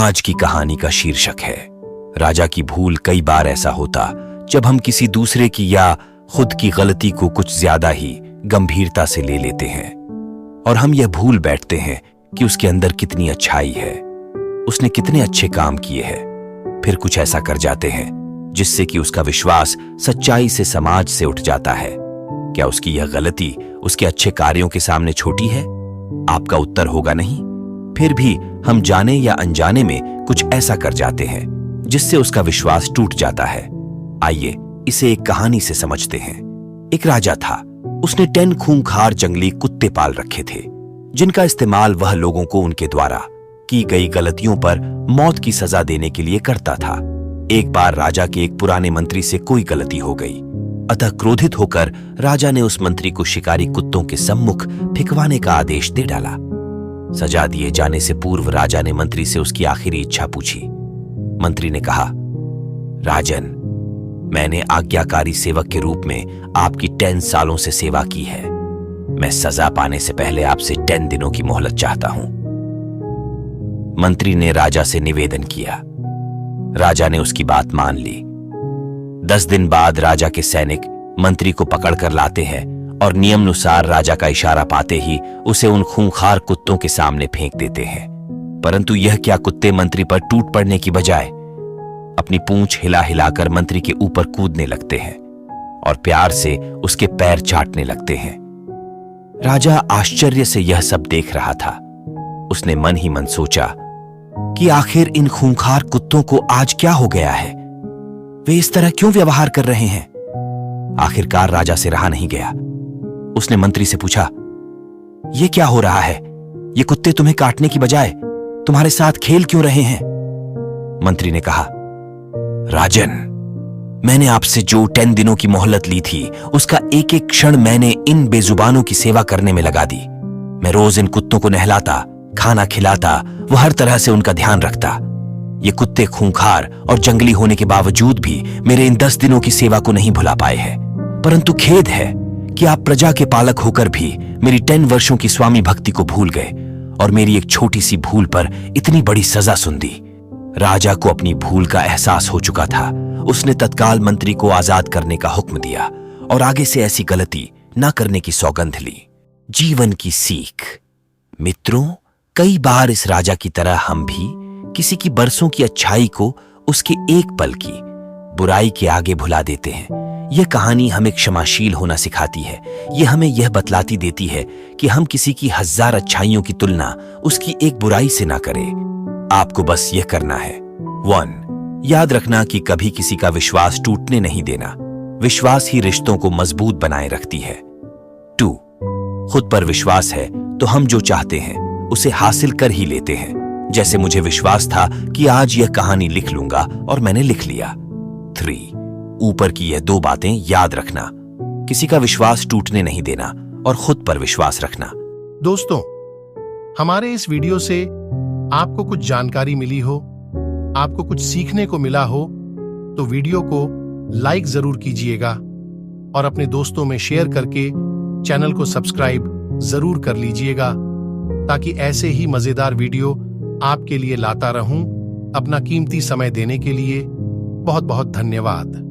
आज की कहानी का शीर्षक है राजा की भूल। कई बार ऐसा होता जब हम किसी दूसरे की या खुद की गलती को कुछ ज्यादा ही गंभीरता से ले लेते हैं और हम यह भूल बैठते हैं कि उसके अंदर कितनी अच्छाई है, उसने कितने अच्छे काम किए हैं। फिर कुछ ऐसा कर जाते हैं जिससे कि उसका विश्वास सच्चाई से समाज से उठ जाता है। क्या उसकी यह गलती उसके अच्छे कार्यों के सामने छोटी है? आपका उत्तर होगा नहीं। फिर भी हम जाने या अनजाने में कुछ ऐसा कर जाते हैं जिससे उसका विश्वास टूट जाता है। आइए इसे एक कहानी से समझते हैं। एक राजा था, उसने 10 खूंखार जंगली कुत्ते पाल रखे थे जिनका इस्तेमाल वह लोगों को उनके द्वारा की गई गलतियों पर मौत की सजा देने के लिए करता था। एक बार राजा के एक पुराने मंत्री से कोई गलती हो गई, अतः क्रोधित होकर राजा ने उस मंत्री को शिकारी कुत्तों के सम्मुख फिकवाने का आदेश दे डाला। सजा दिए जाने से पूर्व राजा ने मंत्री से उसकी आखिरी इच्छा पूछी। मंत्री ने कहा, राजन, मैंने आज्ञाकारी सेवक के रूप में आपकी 10 सालों से सेवा की है। मैं सजा पाने से पहले आपसे 10 दिनों की मोहलत चाहता हूं। मंत्री ने राजा से निवेदन किया। राजा ने उसकी बात मान ली। 10 दिन बाद राजा के सैनिक मंत्री को पकड़कर लाते हैं और नियमानुसार राजा का इशारा पाते ही उसे उन खूंखार कुत्तों के सामने फेंक देते हैं। परंतु यह क्या, कुत्ते मंत्री पर टूट पड़ने की बजाय अपनी पूंछ हिला हिलाकर मंत्री के ऊपर कूदने लगते हैं और प्यार से उसके पैर चाटने लगते हैं। राजा आश्चर्य से यह सब देख रहा था। उसने मन ही मन सोचा कि आखिर इन खूंखार कुत्तों को आज क्या हो गया है? वे इस तरह क्यों व्यवहार कर रहे हैं? आखिरकार राजा से रहा नहीं गया। उसने मंत्री से पूछा, यह क्या हो रहा है? ये कुत्ते तुम्हें काटने की बजाय तुम्हारे साथ खेल क्यों रहे हैं? मंत्री ने कहा, राजन, मैंने आपसे जो 10 दिनों की मोहलत ली थी उसका एक एक क्षण मैंने इन बेजुबानों की सेवा करने में लगा दी। मैं रोज इन कुत्तों को नहलाता, खाना खिलाता, वह हर तरह से उनका ध्यान रखता। ये कुत्ते खूंखार और जंगली होने के बावजूद भी मेरे इन 10 दिनों की सेवा को नहीं भुला पाए हैं। परंतु खेद है कि आप प्रजा के पालक होकर भी मेरी 10 वर्षों की स्वामी भक्ति को भूल गए और मेरी एक छोटी सी भूल पर इतनी बड़ी सजा सुन दी। राजा को अपनी भूल का एहसास हो चुका था। उसने तत्काल मंत्री को आजाद करने का हुक्म दिया और आगे से ऐसी गलती न करने की सौगंध ली। जीवन की सीख। मित्रों, कई बार इस राजा की तरह हम भी किसी की बरसों की अच्छाई को उसके एक पल की बुराई के आगे भुला देते हैं। यह कहानी हमें क्षमाशील होना सिखाती है। यह हमें यह बतलाती देती है कि हम किसी की 1000 अच्छाइयों की तुलना उसकी एक बुराई से ना करें। आपको बस यह करना है। 1. याद रखना कि कभी किसी का विश्वास टूटने नहीं देना। विश्वास ही रिश्तों को मजबूत बनाए रखती है। 2. खुद पर विश्वास है तो हम जो चाहते हैं उसे हासिल कर ही लेते हैं। जैसे मुझे विश्वास था कि आज यह कहानी लिख लूंगा और मैंने लिख लिया। 3. ऊपर की यह 2 बातें याद रखना। किसी का विश्वास टूटने नहीं देना और खुद पर विश्वास रखना। दोस्तों, हमारे इस वीडियो से आपको कुछ जानकारी मिली हो, आपको कुछ सीखने को मिला हो, तो वीडियो को लाइक जरूर कीजिएगा और अपने दोस्तों में शेयर करके चैनल को सब्सक्राइब जरूर कर लीजिएगा ताकि ऐसे ही मजेदार वीडियो आपके लिए लाता रहूं। अपना कीमती समय देने के लिए बहुत बहुत धन्यवाद।